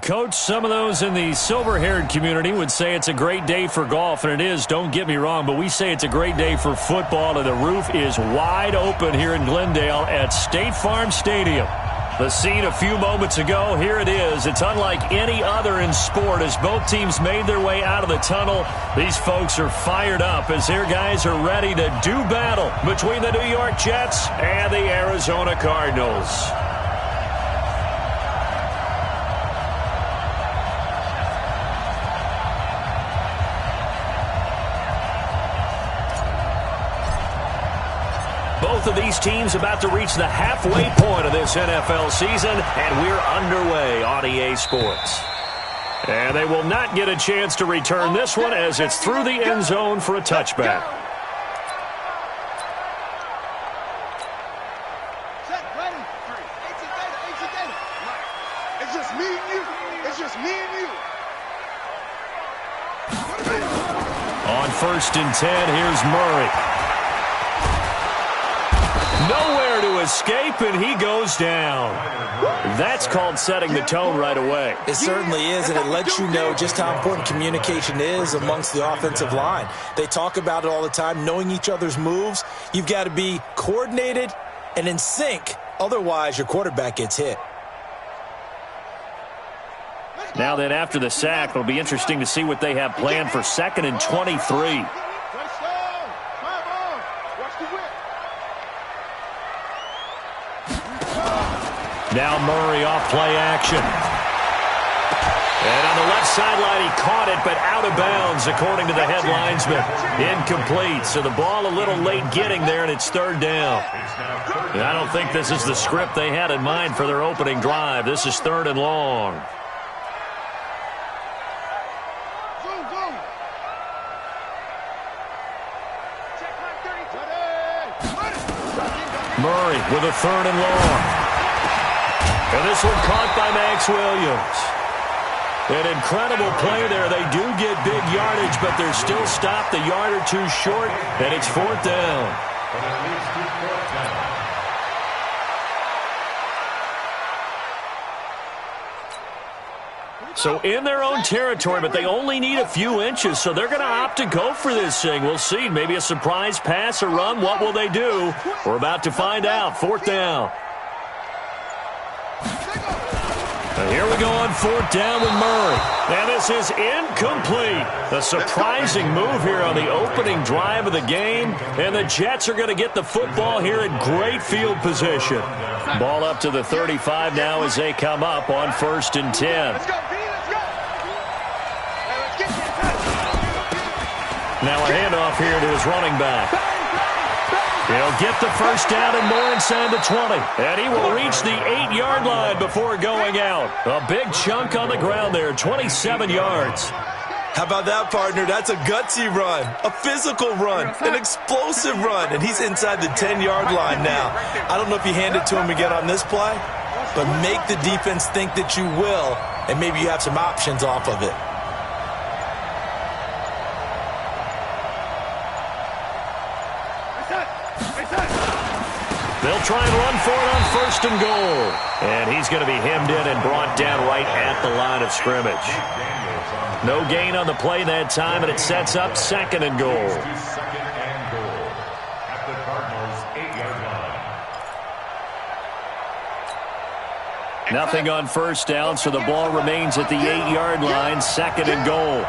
Coach, some of those in the silver-haired community would say it's a great day for golf, and it is, don't get me wrong, but we say it's a great day for football, and the roof is wide open here in Glendale at State Farm Stadium. The scene a few moments ago, here it is. It's unlike any other in sport as both teams made their way out of the tunnel. These folks are fired up as their guys are ready to do battle between the New York Jets and the Arizona Cardinals. Both of these teams about to reach the halfway point of this NFL season, and we're underway on EA Sports. And they will not get a chance to return this one as it's through the end zone for a touchback. It's just me and you. It's just me and you. On 1st and 10, here's Murray. Nowhere to escape, and he goes down. That's called setting the tone right away. It certainly is, and it lets you know just how important communication is amongst the offensive line. They talk about it all the time, knowing each other's moves. You've got to be coordinated and in sync. Otherwise, your quarterback gets hit. Now then, after the sack, it'll be interesting to see what they have planned for 2nd and 23. Now Murray off play action. And on the left sideline, he caught it, but out of bounds, according to the head linesman. Incomplete, so the ball a little late getting there, and it's 3rd down. And I don't think this is the script they had in mind for their opening drive. This is 3rd and long. Murray with a 3rd and long. And this one caught by Max Williams. An incredible play there. They do get big yardage, but they're still stopped a yard or two short, and it's 4th down. So in their own territory, but they only need a few inches, so they're going to opt to go for this thing. We'll see. Maybe a surprise pass or run. What will they do? We're about to find out. 4th down. And here we go on 4th down with Murray. And this is incomplete. A surprising move here on the opening drive of the game. And the Jets are going to get the football here in great field position. Ball up to the 35 now as they come up on 1st and 10. Now a handoff here to his running back. He'll get the 1st down and more inside the 20. And he will reach the 8-yard line before going out. A big chunk on the ground there, 27 yards. How about that, partner? That's a gutsy run, a physical run, an explosive run, and he's inside the 10-yard line now. I don't know if you hand it to him again on this play, but make the defense think that you will, and maybe you have some options off of it. They'll try and run for it on 1st and goal. And he's going to be hemmed in and brought down right at the line of scrimmage. No gain on the play that time, and it sets up 2nd and goal. Nothing on 1st down, so the ball remains at the 8-yard line, 2nd and goal.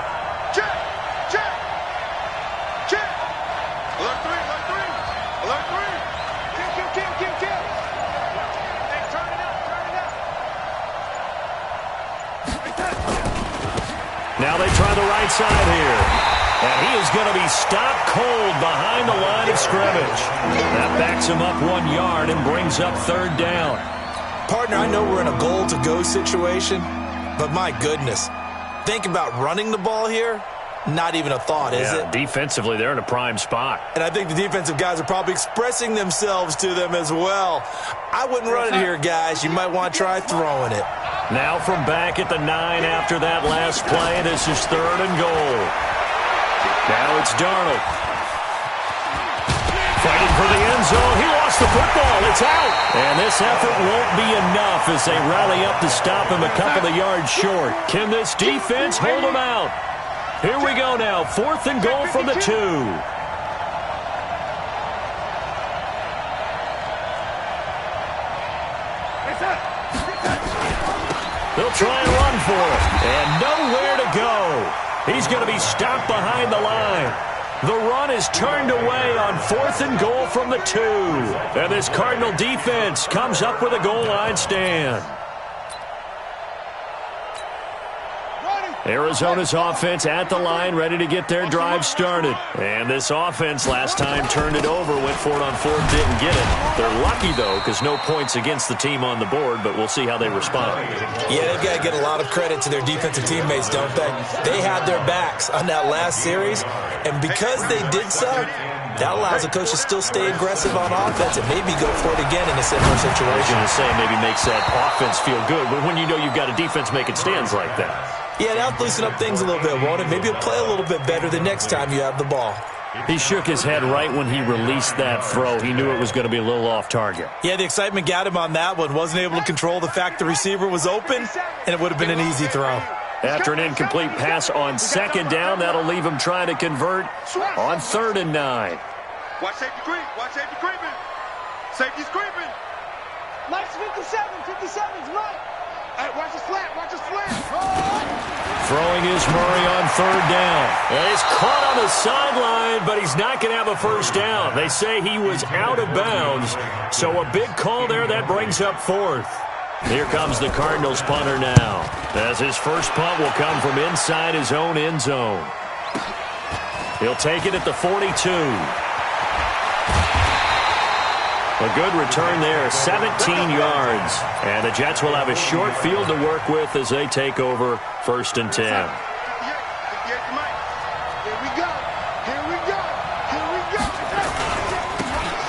Now they try the right side here. And he is going to be stopped cold behind the line of scrimmage. That backs him up 1 yard and brings up 3rd down. Partner, I know we're in a goal-to-go situation, but my goodness. Think about running the ball here. Not even a thought, is it? Defensively, they're in a prime spot. And I think the defensive guys are probably expressing themselves to them as well. I wouldn't run it here, guys. You might want to try throwing it. Now from back at the 9 after that last play, this is 3rd and goal. Now it's Darnold. Fighting for the end zone. He lost the football. It's out. And this effort won't be enough as they rally up to stop him a couple of yards short. Can this defense hold him out? Here we go now. 4th and goal from the 2. They'll try and run for it. And nowhere to go. He's going to be stopped behind the line. The run is turned away on 4th and goal from the 2. And this Cardinal defense comes up with a goal line stand. Arizona's offense at the line, ready to get their drive started. And this offense last time turned it over, went for it on 4th, didn't get it. They're lucky, though, because no points against the team on the board, but we'll see how they respond. Yeah, they've got to get a lot of credit to their defensive teammates, don't they? They had their backs on that last series, and because they did so, that allows the coach to still stay aggressive on offense and maybe go for it again in a similar situation. I was going to say maybe makes that offense feel good, but when you know you've got a defense making stands like that. Yeah, that'll loosen up things a little bit, won't it? Maybe you'll play a little bit better the next time you have the ball. He shook his head right when he released that throw. He knew it was going to be a little off target. Yeah, the excitement got him on that one. Wasn't able to control the fact the receiver was open, and it would have been an easy throw. After an incomplete pass on 2nd down, that'll leave him trying to convert on 3rd and 9. Watch safety creep. Watch safety creeping. Safety's creeping. Mike's 57. 57's Mike. Hey, watch the slant. Watch the slant. Throwing is Murray on 3rd down. And he's caught on the sideline, but he's not going to have a first down. They say he was out of bounds, so a big call there that brings up 4th. Here comes the Cardinals punter now, as his first punt will come from inside his own end zone. He'll take it at the 42. A good return there, 17 yards. And the Jets will have a short field to work with as they take over 1st and 10. Here we go. Here we go. Here we go.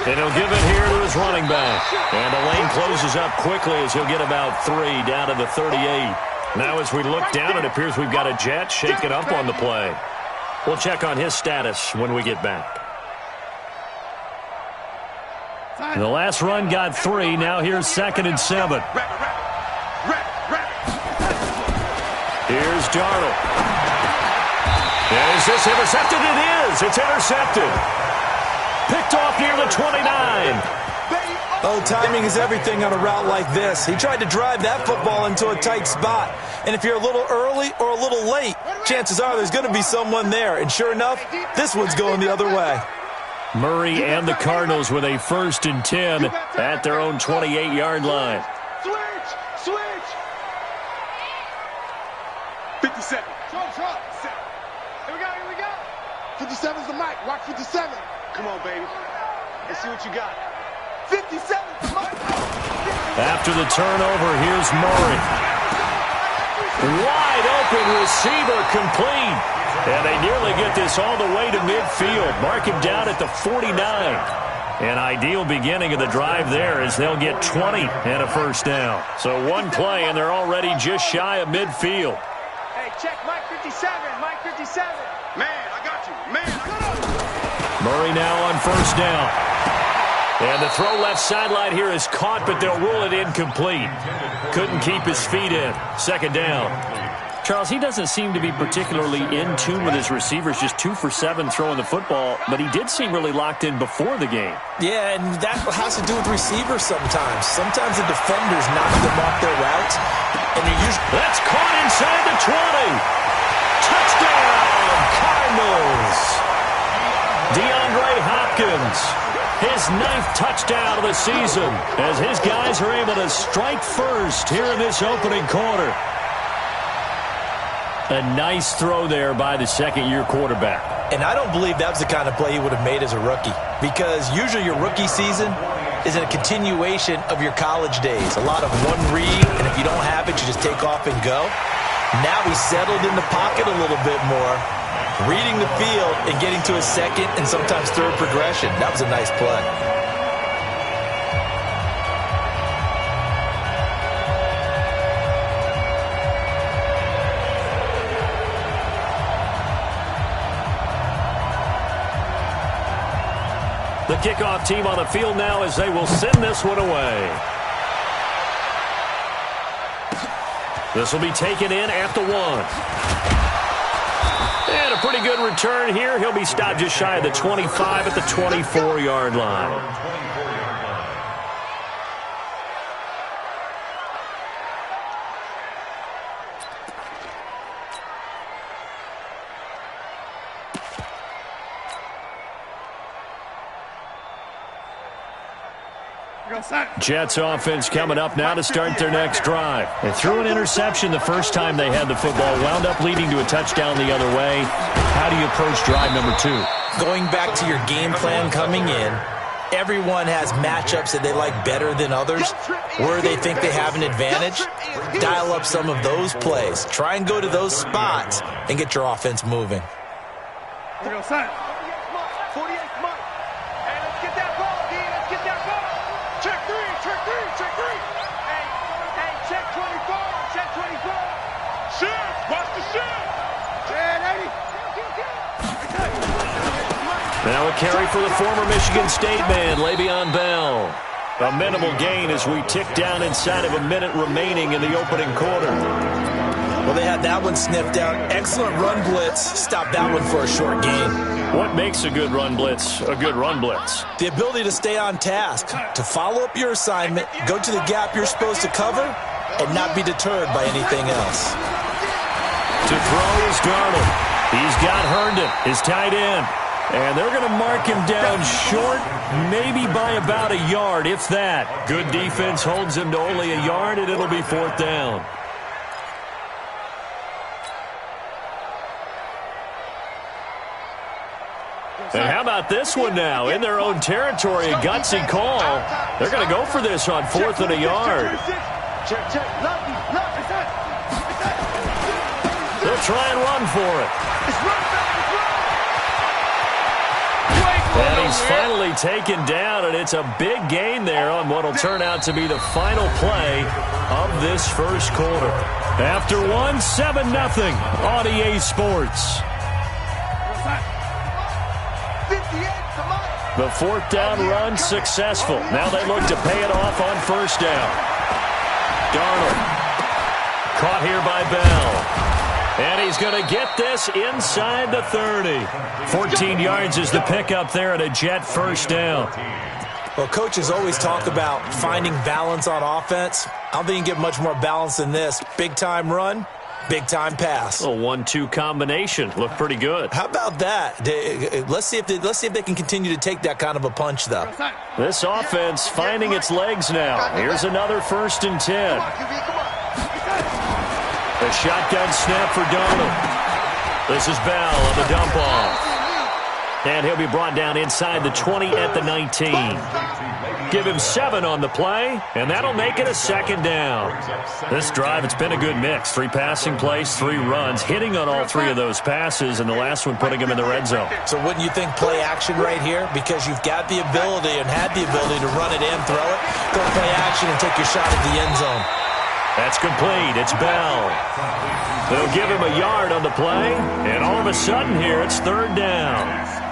And he'll give it here to his running back. And the lane closes up quickly as he'll get about 3 down to the 38. Now as we look down, it appears we've got a Jet shaking up on the play. We'll check on his status when we get back. The last run got 3. Now here's 2nd and 7. Here's Darnold. Is this intercepted? It is. It's intercepted. Picked off near the 29. Oh, timing is everything on a route like this. He tried to drive that football into a tight spot. And if you're a little early or a little late, chances are there's going to be someone there. And sure enough, this one's going the other way. Murray and the Cardinals with a 1st and 10 at their own 28-yard line. Switch. 57. Here we go. 57's the mic. Watch 57. Come on, baby. Let's see what you got. 57's the mic. After the turnover, here's Murray. Wide open receiver complete. And they nearly get this all the way to midfield. Mark him down at the 49. An ideal beginning of the drive there as they'll get 20 and a first down. So one play, and they're already just shy of midfield. Hey, check Mike 57. Mike 57. Man, I got you. Murray now on 1st down. And the throw left sideline here is caught, but they'll rule it incomplete. Couldn't keep his feet in. 2nd down. Charles, he doesn't seem to be particularly in tune with his receivers, just 2 for 7 throwing the football, but he did seem really locked in before the game. Yeah, and that has to do with receivers sometimes. Sometimes the defenders knock them off their routes, and they're usually... That's caught inside the 20. Touchdown, Cardinals. DeAndre Hopkins, his 9th touchdown of the season, as his guys are able to strike first here in this opening quarter. A nice throw there by the 2nd-year quarterback. And I don't believe that was the kind of play he would have made as a rookie, because usually your rookie season is a continuation of your college days. A lot of one read, and if you don't have it, you just take off and go. Now he's settled in the pocket a little bit more, reading the field and getting to his 2nd and sometimes 3rd progression. That was a nice play. The kickoff team on the field now as they will send this one away. This will be taken in at the 1. And a pretty good return here. He'll be stopped just shy of the 25 at the 24-yard line. Jets offense coming up now to start their next drive. They threw an interception the first time they had the football, wound up leading to a touchdown the other way. How do you approach drive number 2? Going back to your game plan coming in, everyone has matchups that they like better than others, where they think they have an advantage. Dial up some of those plays. Try and go to those spots and get your offense moving. Now a carry for the former Michigan State man, Le'Veon Bell. A minimal gain as we tick down inside of a minute remaining in the opening quarter. Well, they had that one sniffed out. Excellent run blitz. Stop that one for a short gain. What makes a good run blitz a good run blitz? The ability to stay on task, to follow up your assignment, go to the gap you're supposed to cover, and not be deterred by anything else. To throw is Darnold. He's got Herndon, his tight end. And they're going to mark him down short, maybe by about a yard, if that. Good defense holds him to only a yard, and it'll be 4th down. And how about this one now? In their own territory, a gutsy call. They're going to go for this on 4th and a yard. They'll try and run for it. And he's finally taken down, and it's a big gain there on what will turn out to be the final play of this first quarter. After 1, 7-0 on EA Sports. The 4th down run successful. Now they look to pay it off on 1st down. Darnold caught here by Bell. And he's going to get this inside the 30. 14 yards is the pickup there at a Jet 1st down. Well, coaches always talk about finding balance on offense. I don't think you can get much more balance than this. Big-time run, big-time pass. A 1-2 combination. Looked pretty good. How about that? Let's see if they can continue to take that kind of a punch, though. This offense finding its legs now. Here's another 1st and 10. A shotgun snap for Darnold. This is Bell on the dump off. And he'll be brought down inside the 20 at the 19. Give him 7 on the play, and that'll make it a 2nd down. This drive, it's been a good mix. 3 passing plays, 3 runs, hitting on all 3 of those passes, and the last one putting him in the red zone. So wouldn't you think play action right here? Because you've got the ability and had the ability to run it in, throw it, go play action, and take your shot at the end zone. That's complete. It's Bell. They'll give him a yard on the play, and all of a sudden here, it's 3rd down.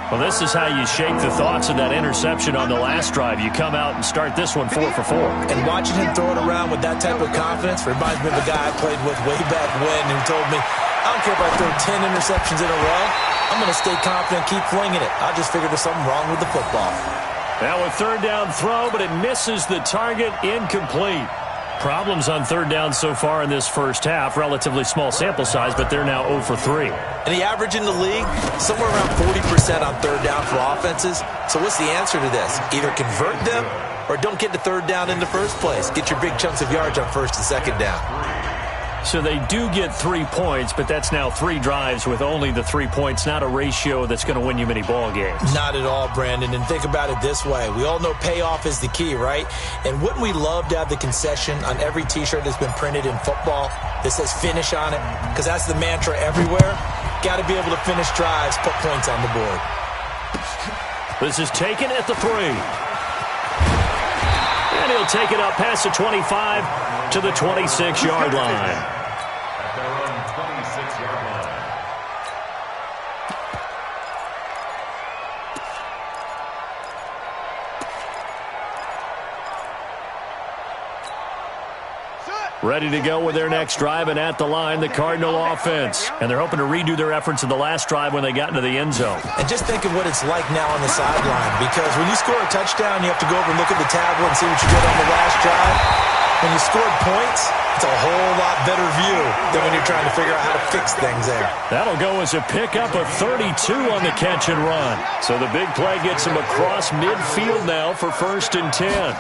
Well, this is how you shake the thoughts of that interception on the last drive. You come out and start this one 4 for 4. And watching him throw it around with that type of confidence reminds me of a guy I played with way back when who told me, I don't care if I throw 10 interceptions in a row. I'm going to stay confident, keep flinging it. I just figured there's something wrong with the football. Now a 3rd down throw, but it misses the target, incomplete. Problems on 3rd down so far in this first half. Relatively small sample size, but they're now 0 for 3. And the average in the league, somewhere around 40% on 3rd down for offenses. So what's the answer to this? Either convert them or don't get to 3rd down in the first place. Get your big chunks of yards on 1st and 2nd down. So they do get 3 points, but that's now 3 drives with only the 3 points, not a ratio that's going to win you many ball games. Not at all, Brandon. And think about it this way. We all know payoff is the key, right? And wouldn't we love to have the concession on every T-shirt that's been printed in football that says finish on it? Because that's the mantra everywhere. Got to be able to finish drives, put points on the board. This is taken at the 3. And he'll take it up past the 25 to the 26-yard line. Ready to go with their next drive, and at the line, the Cardinal offense. And they're hoping to redo their efforts in the last drive when they got into the end zone. And just think of what it's like now on the sideline, because when you score a touchdown, you have to go over and look at the tablet and see what you did on the last drive. When you scored points, it's a whole lot better view than when you're trying to figure out how to fix things there. That'll go as a pickup of 32 on the catch and run. So the big play gets him across midfield now for 1st and 10.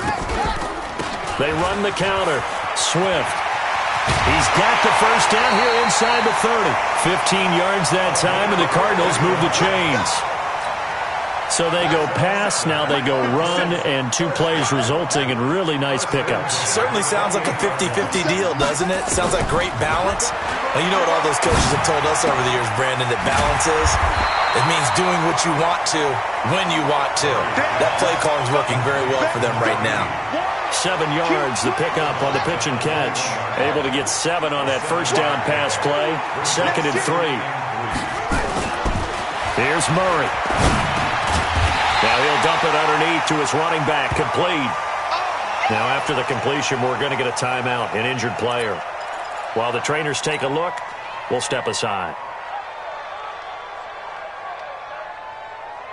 They run the counter. Swift. He's got the first down here inside the 30. 15 yards that time, and the Cardinals move the chains. So they go pass, now they go run, and 2 plays resulting in really nice pickups. Certainly sounds like a 50-50 deal, doesn't it? Sounds like great balance. Well, you know what all those coaches have told us over the years, Brandon, that balance is? It means doing what you want to, when you want to. That play calling is working very well for them right now. 7 yards, the pickup on the pitch and catch. Able to get 7 on that first down pass play. 2nd and 3. Here's Murray. Now he'll dump it underneath to his running back. Complete. Now after the completion, we're going to get a timeout, an injured player. While the trainers take a look, we'll step aside.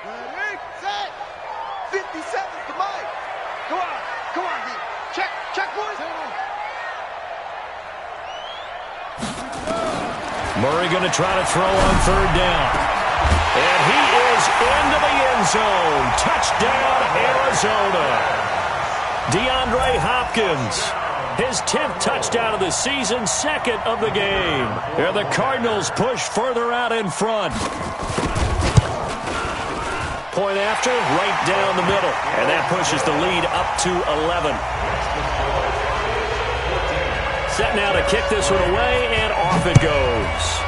Ready, set. 57's the mic. Go on. Come on, D. Check, boys. Murray going to try to throw on 3rd down. And he is into the end zone. Touchdown, Arizona. DeAndre Hopkins. His 10th touchdown of the season, 2nd of the game. And the Cardinals push further out in front. Point after, right down the middle. And that pushes the lead up to 11. Set now to kick this one away, and off it goes.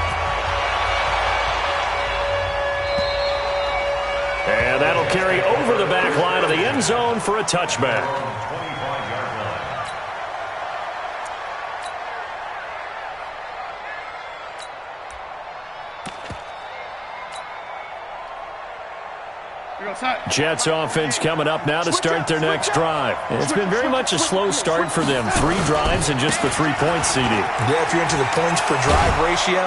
And that'll carry over the back line of the end zone for a touchback. Jets offense coming up now to start their next drive. It's been very much a slow start for them. 3 drives and just the 3 points, CD. Yeah, if you're into the points per drive ratio,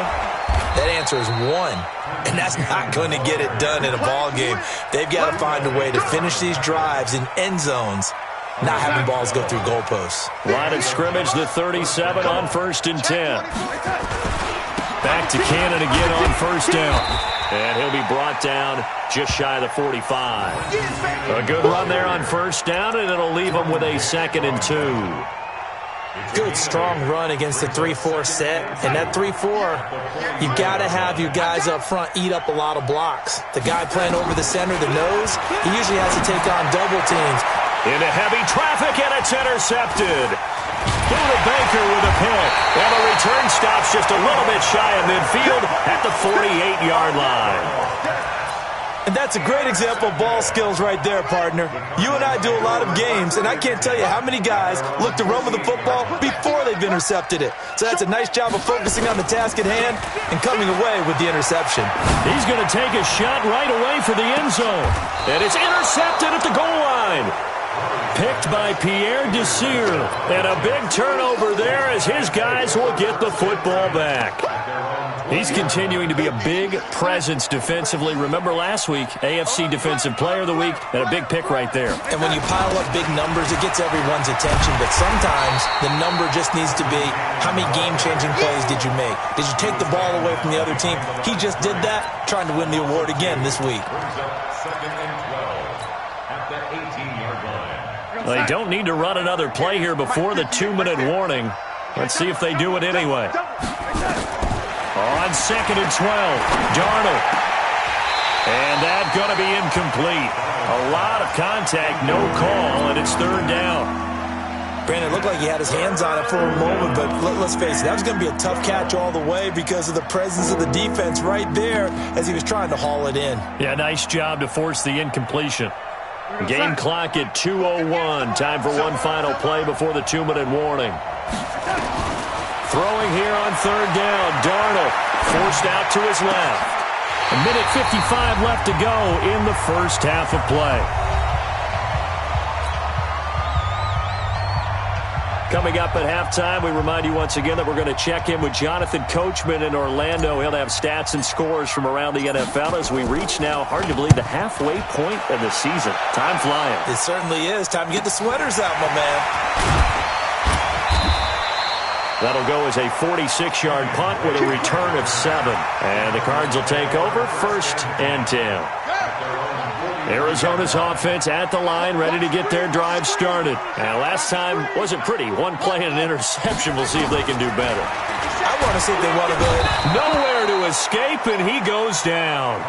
that answer is 1. And that's not going to get it done in a ball game. They've got to find a way to finish these drives in end zones, not having balls go through goalposts. Line of scrimmage, the 37 on 1st and 10. Back to Cannon again on 1st down. And he'll be brought down just shy of the 45. A good run there on 1st down, and it'll leave him with a 2nd and 2. Good, strong run against the 3-4 set. And that 3-4, you've got to have your guys up front eat up a lot of blocks. The guy playing over the center, the nose, he usually has to take on double teams. Into heavy traffic, and it's intercepted. Buda Baker with a pick. And the return stops just a little bit shy of midfield at the 48-yard line. And that's a great example of ball skills right there, partner. You and I do a lot of games, and I can't tell you how many guys look to run with the football before they've intercepted it. So that's a nice job of focusing on the task at hand and coming away with the interception. He's going to take a shot right away for the end zone. And it's intercepted at the goal line. Picked by Pierre Desir. And a big turnover there as his guys will get the football back. He's continuing to be a big presence defensively. Remember last week, AFC Defensive Player of the Week, and a big pick right there. And when you pile up big numbers, it gets everyone's attention. But sometimes the number just needs to be, how many game-changing plays did you make? Did you take the ball away from the other team? He just did that, trying to win the award again this week. Well, they don't need to run another play here before the 2-minute warning. Let's see if they do it anyway. On 2nd and 12, Darnold. And that's going to be incomplete. A lot of contact, no call, and it's 3rd down. Brandon, it looked like he had his hands on it for a moment, but let's face it, that was going to be a tough catch all the way because of the presence of the defense right there as he was trying to haul it in. Yeah, nice job to force the incompletion. Game clock at 2:01. Time for one final play before the 2-minute warning. Throwing here on 3rd down. Darnold forced out to his left. 1:55 left to go in the first half of play. Coming up at halftime, we remind you once again that we're going to check in with Jonathan Coachman in Orlando. He'll have stats and scores from around the NFL as we reach now, hard to believe, the halfway point of the season. Time flying. It certainly is. Time to get the sweaters out, my man. That'll go as a 46-yard punt with a return of 7. And the Cards will take over, 1st and 10. Arizona's offense at the line, ready to get their drive started. And last time wasn't pretty. One play and an interception. We'll see if they can do better. I want to see if they want to go. Nowhere to escape, and he goes down.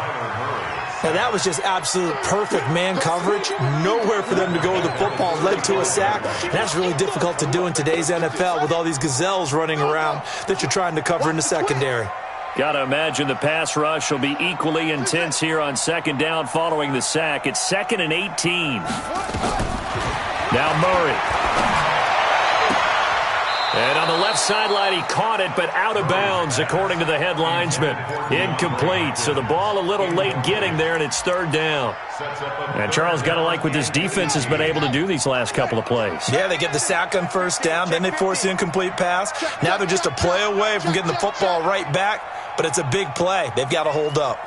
Now, that was just absolute perfect man coverage. Nowhere for them to go with the football. Led to a sack. That's really difficult to do in today's NFL with all these gazelles running around that you're trying to cover in the secondary. Got to imagine the pass rush will be equally intense here on 2nd down following the sack. It's 2nd and 18. Now Murray. And on the left sideline, he caught it, but out of bounds, according to the head linesman. Incomplete, so the ball a little late getting there, and it's 3rd down. And Charles, got to like what this defense has been able to do these last couple of plays. Yeah, they get the sack on 1st down, then they force the incomplete pass. Now they're just a play away from getting the football right back, but it's a big play. They've got to hold up.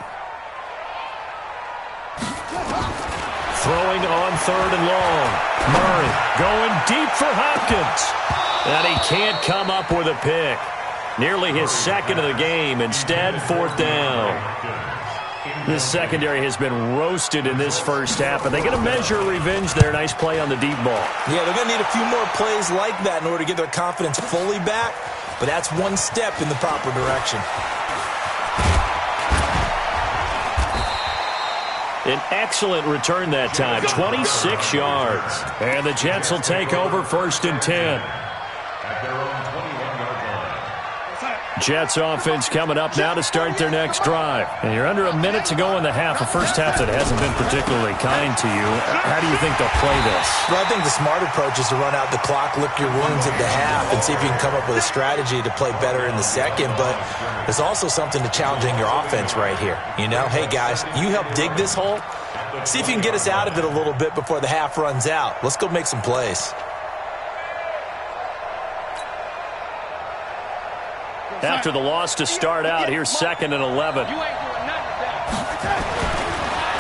Throwing on 3rd and long. Murray going deep for Hopkins. And he can't come up with a pick. Nearly his 2nd of the game. Instead, 4th down. This secondary has been roasted in this first half, and they get a measure of revenge there. Nice play on the deep ball. Yeah, they're going to need a few more plays like that in order to get their confidence fully back, but that's one step in the proper direction. An excellent return that time, 26 yards. And the Jets will take over 1st and 10. Jets offense coming up now to start their next drive. And you're under a minute to go in the half, a first half that hasn't been particularly kind to you. How do you think they'll play this? Well, I think the smart approach is to run out the clock, lick your wounds at the half, and see if you can come up with a strategy to play better in the second. But there's also something to challenging your offense right here. You know, hey, guys, you help dig this hole. See if you can get us out of it a little bit before the half runs out. Let's go make some plays. After the loss to start out, here's 2nd and 11.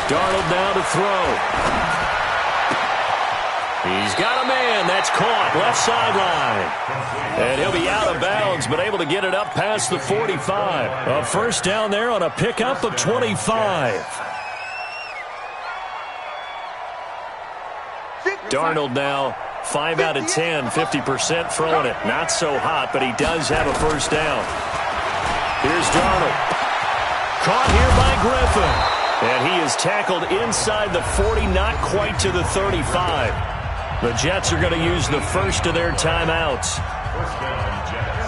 Darnold now to throw. He's got a man. That's caught. Left sideline. And he'll be out of bounds, but able to get it up past the 45. A 1st down there on a pickup of 25. Darnold now 5 out of 10, 50% throwing it. Not so hot, but he does have a 1st down. Here's Darnold. Caught here by Griffin. And he is tackled inside the 40, not quite to the 35. The Jets are going to use the first of their timeouts,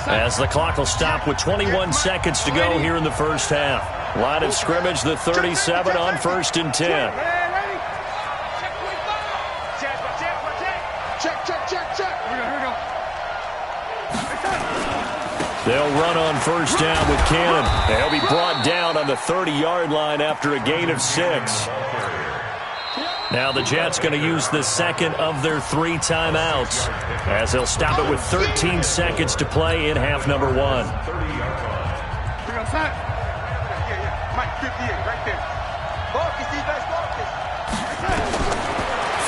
as the clock will stop with 21 seconds to go here in the first half. Line of scrimmage, the 37 on 1st and 10. They'll run on 1st down with Cannon. They'll be brought down on the 30-yard line after a gain of 6. Now the Jets going to use the 2nd of their 3 timeouts, as they'll stop it with 13 seconds to play in half number 1. Mike, 58, right there. Focus, defense, focus.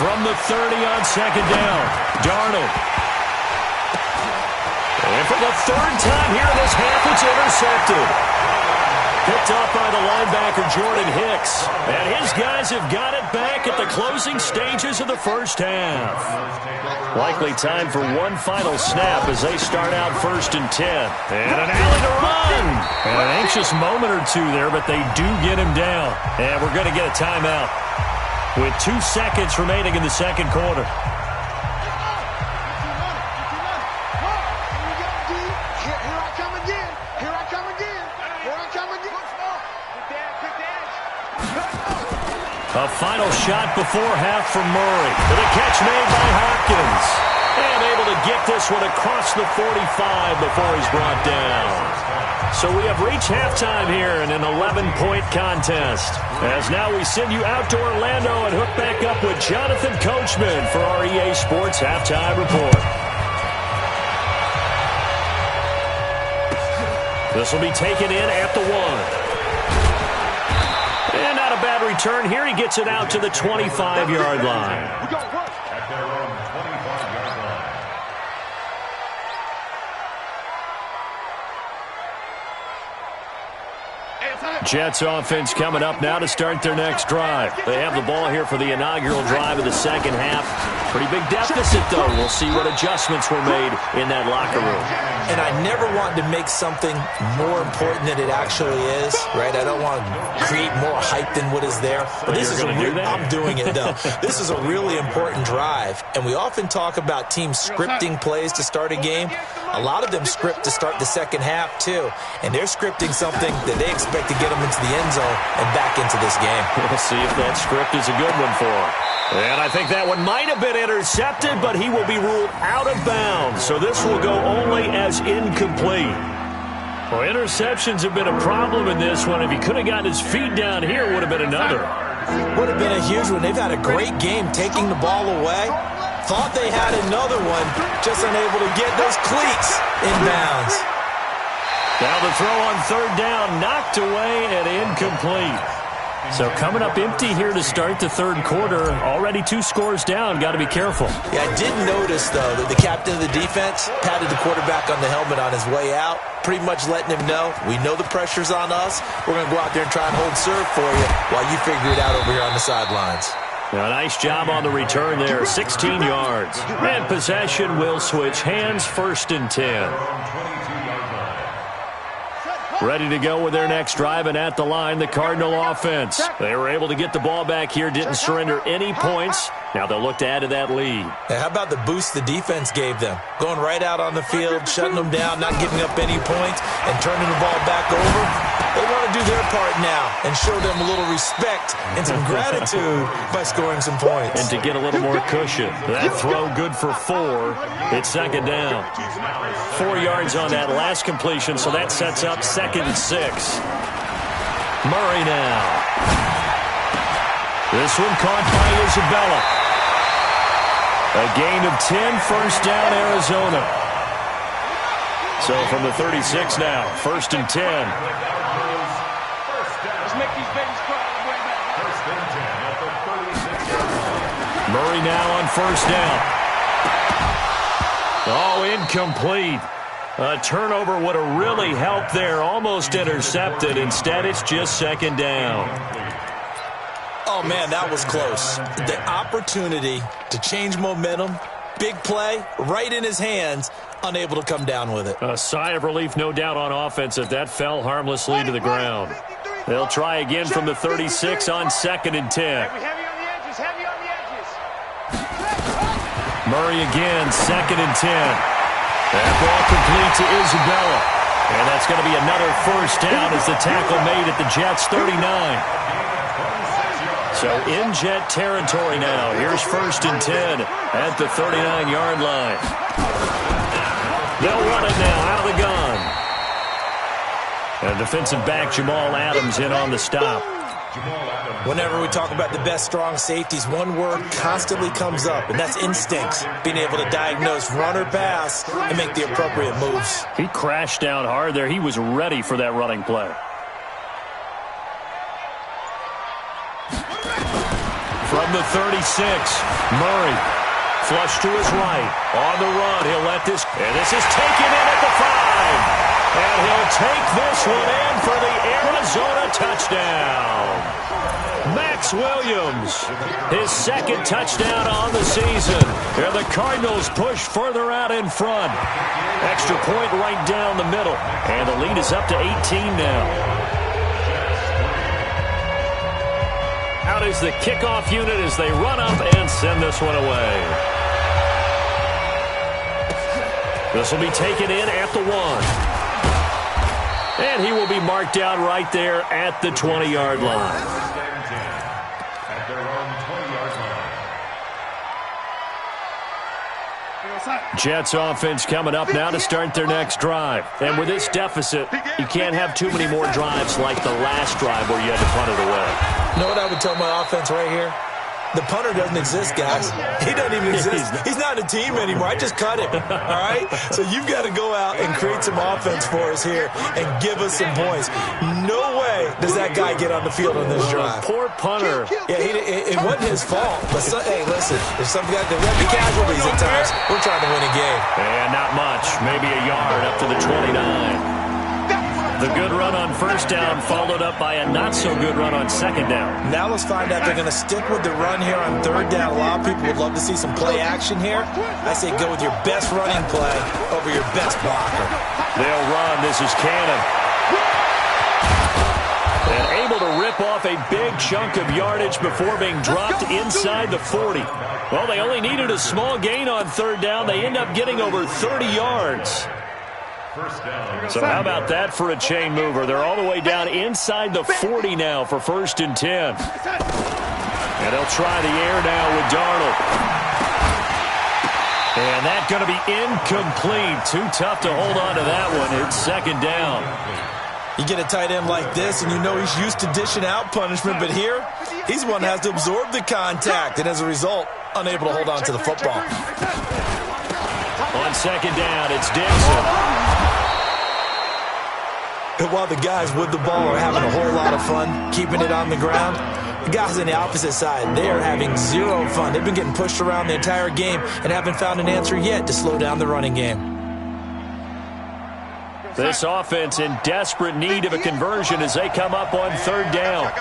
From the 30 on 2nd down, Darnold. And for the 3rd time here in this half, it's intercepted. Picked up by the linebacker, Jordan Hicks. And his guys have got it back at the closing stages of the first half. Likely time for one final snap as they start out 1st and 10. And an alley to run. And an anxious moment or two there, but they do get him down. And we're going to get a timeout with 2 seconds remaining in the second quarter. A final shot before half from Murray. With a catch made by Hopkins. And able to get this one across the 45 before he's brought down. So we have reached halftime here in an 11-point contest. As now we send you out to Orlando and hook back up with Jonathan Coachman for our EA Sports Halftime Report. This will be taken in at the 1. And not a bad return here. He gets it out to the 25-yard line. We go work. At their own 25-yard line. Jets offense coming up now to start their next drive. They have the ball here for the inaugural drive of the second half. Pretty big deficit, though. We'll see what adjustments were made in that locker room. And I never want to make something more important than it actually is, right? I don't want to create more hype than what is there. But this is I'm doing it, though. This is a really important drive. And we often talk about teams scripting plays to start a game. A lot of them script to start the second half, too. And they're scripting something that they expect to get them into the end zone and back into this game. We'll see if that script is a good one for them. And I think that one might have been intercepted, but he will be ruled out of bounds. So this will go only as incomplete. Well, interceptions have been a problem in this one. If he could have gotten his feet down here, it would have been another. Would have been a huge one. They've had a great game taking the ball away. Thought they had another one, just unable to get those cleats in bounds. Now the throw on third down, knocked away and incomplete. So coming up empty here to start the third quarter. Already 2 scores down. Got to be careful. Yeah, I did notice, though, that the captain of the defense patted the quarterback on the helmet on his way out, pretty much letting him know, we know the pressure's on us. We're going to go out there and try and hold serve for you while you figure it out over here on the sidelines. Now, nice job on the return there. 16 yards. And possession will switch hands. 1st and 10. Ready to go with their next drive, and at the line, the Cardinal offense. They were able to get the ball back here, didn't surrender any points. Now they'll look to add to that lead. Hey, how about the boost the defense gave them? Going right out on the field, shutting them down, not giving up any points, and turning the ball back over. They want to do their part now and show them a little respect and some gratitude by scoring some points. And to get a little more cushion. That throw good for 4. It's 2nd down. 4 yards on that last completion, so that sets up 2nd and 6. Murray now. This one caught by Isabella. A gain of 10, 1st down, Arizona. So from the 36 now, 1st and 10. Let's make these babies cry on the way back. First and 10 at the 36. Murray now on 1st down. Oh, incomplete. A turnover would have really helped there. Almost intercepted. Instead, it's just 2nd down. Oh, man, that was close. The opportunity to change momentum, big play, right in his hands, unable to come down with it. A sigh of relief, no doubt, on offense that that fell harmlessly to the ground. They'll try again from the 36 on 2nd and 10. Heavy on the edges, heavy on the edges. Murray again, 2nd and 10. That ball complete to Isabella. And that's going to be another 1st down as the tackle made at the Jets' 39. So in Jet territory now. Here's 1st and 10 at the 39-yard line. They'll run it now out of the gun. And defensive back Jamal Adams in on the stop. Whenever we talk about the best strong safeties, one word constantly comes up, and that's instincts. Being able to diagnose run or pass and make the appropriate moves. He crashed down hard there. He was ready for that running play. From the 36, Murray. Flush to his right. On the run, he'll let this. And this is taken in at the 5. And he'll take this one in for the Arizona touchdown. Max Williams, his 2nd touchdown on the season. And the Cardinals push further out in front. Extra point right down the middle. And the lead is up to 18 now. Out is the kickoff unit as they run up and send this one away. This will be taken in at the 1. And he will be marked down right there at the 20-yard line. At their own 20-yard line. Jets offense coming up now to start their next drive. And with this deficit, you can't have too many more drives like the last drive where you had to punt it away. You know what I would tell my offense right here? The punter doesn't exist, guys. He doesn't even exist. He's not a team anymore. I just cut him, all right? So you've got to go out and create some offense for us here and give us some points. No way does that guy get on the field on this drive. Poor punter. Yeah, it wasn't his fault. But hey, listen, there's some guys that have the casualties at times. We're trying to win a game. And not much. Maybe a yard up to the 29. The good run on first down followed up by a not-so-good run on second down. Now let's find out if they're going to stick with the run here on third down. A lot of people would love to see some play action here. I say go with your best running play over your best blocker. They'll run. This is Cannon. And able to rip off a big chunk of yardage before being dropped inside the 40. Well, they only needed a small gain on third down. They end up getting over 30 yards. So how about that for a chain mover? They're all the way down inside the 40 now for 1st and 10. And they'll try the air now with Darnold. And that's going to be incomplete. Too tough to hold on to that one. It's 2nd down. You get a tight end like this, and you know he's used to dishing out punishment, but here, he's the one that has to absorb the contact, and as a result, unable to hold on to the football. On 2nd down, it's Dixon. While the guys with the ball are having a whole lot of fun keeping it on the ground, the guys on the opposite side, they are having zero fun. They've been getting pushed around the entire game and haven't found an answer yet to slow down the running game. This offense in desperate need of a conversion as they come up on 3rd down.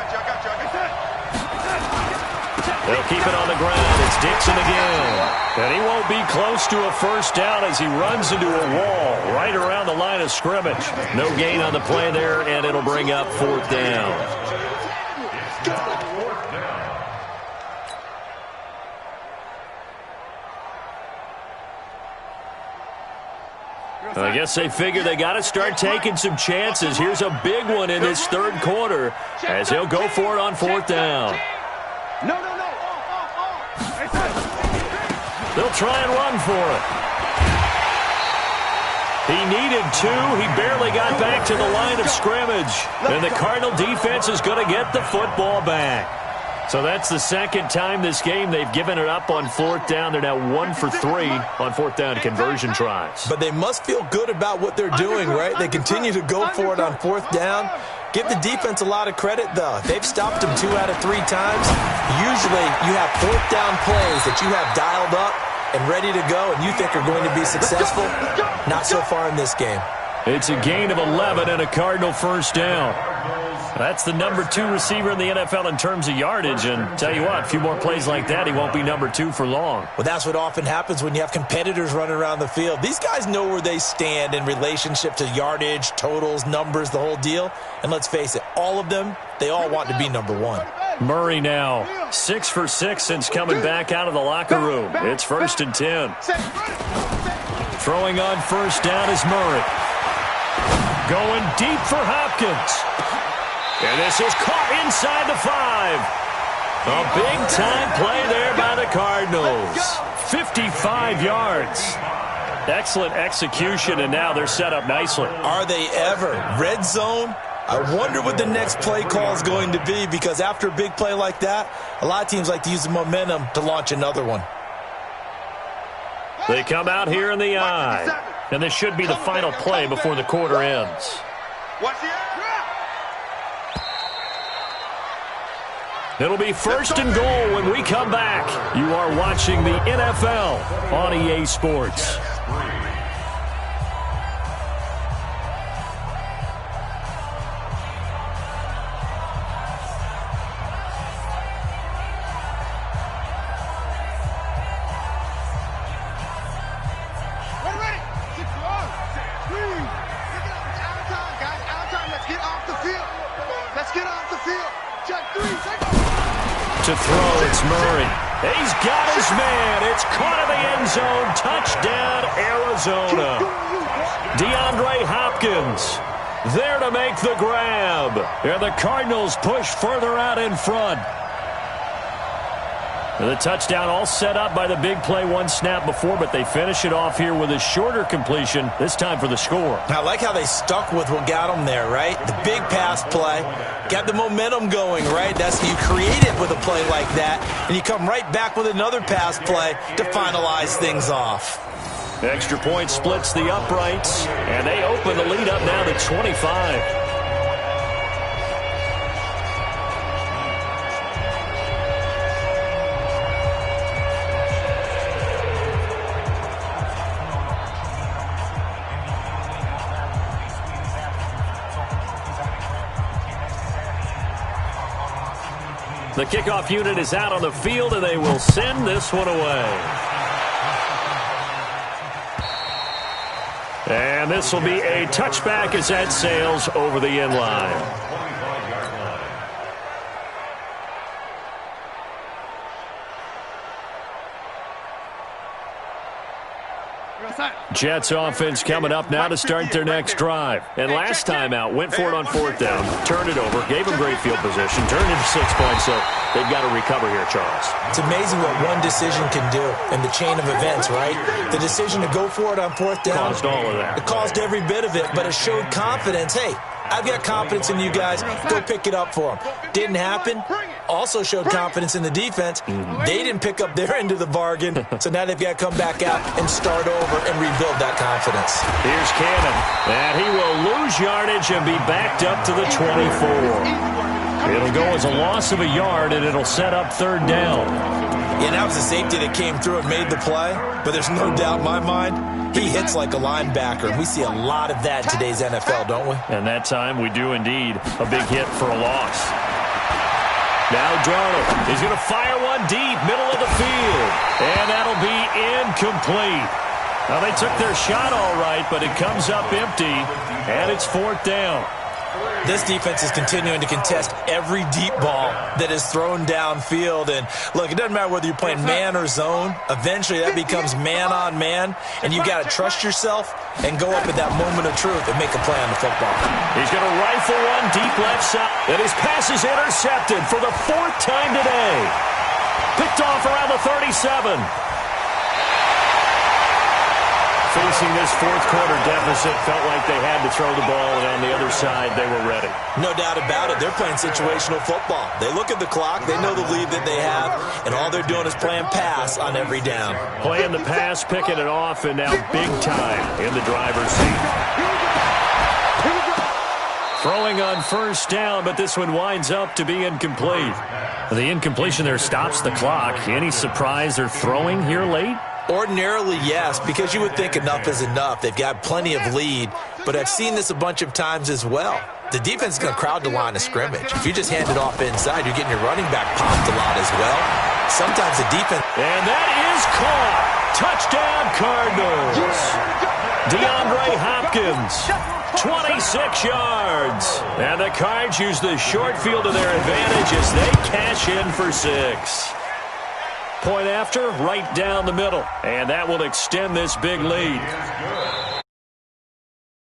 They'll keep it on the ground. It's Dixon again. And he won't be close to a 1st down as he runs into a wall right around the line of scrimmage. No gain on the play there, and it'll bring up 4th down. I guess they figure they got to start taking some chances. Here's a big one in this 3rd quarter as he'll go for it on 4th down. They'll try and run for it. He needed 2. He barely got back to the line of scrimmage. And the Cardinal defense is going to get the football back. So that's the 2nd time this game they've given it up on 4th down. They're now 1 for 3 on 4th down conversion tries. But they must feel good about what they're doing, right? They continue to go for it on 4th down. Give the defense a lot of credit, though. They've stopped them 2 out of 3 times. Usually you have 4th down plays that you have dialed up and ready to go and you think are going to be successful. Not so far in this game. It's a gain of 11 and a Cardinal 1st down. That's the number 2 receiver in the NFL in terms of yardage. And tell you what, a few more plays like that, he won't be number 2 for long. Well, that's what often happens when you have competitors running around the field. These guys know where they stand in relationship to yardage, totals, numbers, the whole deal. And let's face it, all of them, they all want to be number 1. Murray now 6 for 6 since coming back out of the locker room. It's 1st and 10. Throwing on 1st down is Murray. Going deep for Hopkins. And this is caught inside the 5. A big-time play there by the Cardinals. 55 yards. Excellent execution, and now they're set up nicely. Are they ever? Red zone? I wonder what the next play call is going to be, because after a big play like that, a lot of teams like to use the momentum to launch another one. They come out here in the I, and this should be the final play before the quarter ends. It'll be 1st and goal when we come back. You are watching the NFL on EA Sports. To throw, it's Murray. He's got his man. It's caught in the end zone. Touchdown, Arizona. DeAndre Hopkins there to make the grab. And the Cardinals push further out in front. The touchdown all set up by the big play one snap before, but they finish it off here with a shorter completion, this time for the score. I like how they stuck with what got them there, right? The big pass play, got the momentum going, right? That's you create it with a play like that, and you come right back with another pass play to finalize things off. Extra point splits the uprights, and they open the lead up now to 25. The kickoff unit is out on the field, and they will send this one away. And this will be a touchback as that sails over the end line. Jets offense coming up now to start their next drive. And last time out, went for it on fourth down, turned it over, gave them great field position, turned into 6 points, so they've got to recover here, Charles. It's amazing what one decision can do in the chain of events, right? The decision to go for it on fourth down. Caused all of that. It caused every bit of it, but it showed confidence. Hey, I've got confidence in you guys. Go pick it up for them. Didn't happen. Also showed confidence in the defense. They didn't pick up their end of the bargain, so now they've got to come back out and start over and rebuild that confidence. Here's Cannon, and he will lose yardage and be backed up to the 24. It'll go as a loss of a yard, and it'll set up third down. Yeah, that was a safety that came through and made the play, but there's no doubt in my mind he hits like a linebacker. We see a lot of that in today's NFL, don't we? And that time we do indeed. A big hit for a loss. Now Darnold, he's going to fire one deep, middle of the field. And that'll be incomplete. Now they took their shot all right, but it comes up empty, and it's fourth down. This defense is continuing to contest every deep ball that is thrown downfield. And, look, it doesn't matter whether you're playing man or zone. Eventually that becomes man-on-man, and you've got to trust yourself and go up at that moment of truth and make a play on the football. He's going to rifle one deep left side, and his pass is intercepted for the fourth time today. Picked off around the 37. Facing this fourth quarter deficit, felt like they had to throw the ball, and on the other side, they were ready. No doubt about it. They're playing situational football. They look at the clock, they know the lead that they have, and all they're doing is playing pass on every down. Playing the pass, picking it off, and now big time in the driver's seat. Throwing on first down, but this one winds up to be incomplete. The incompletion there stops the clock. Any surprise they're throwing here late? Ordinarily, yes, because you would think enough is enough. They've got plenty of lead, but I've seen this a bunch of times as well. The defense is going to crowd the line of scrimmage. If you just hand it off inside, you're getting your running back popped a lot as well. Sometimes the defense... And that is caught. Touchdown, Cardinals. DeAndre Hopkins, 26 yards. And the Cards use the short field to their advantage as they cash in for 6. Point after, right down the middle. And that will extend this big lead.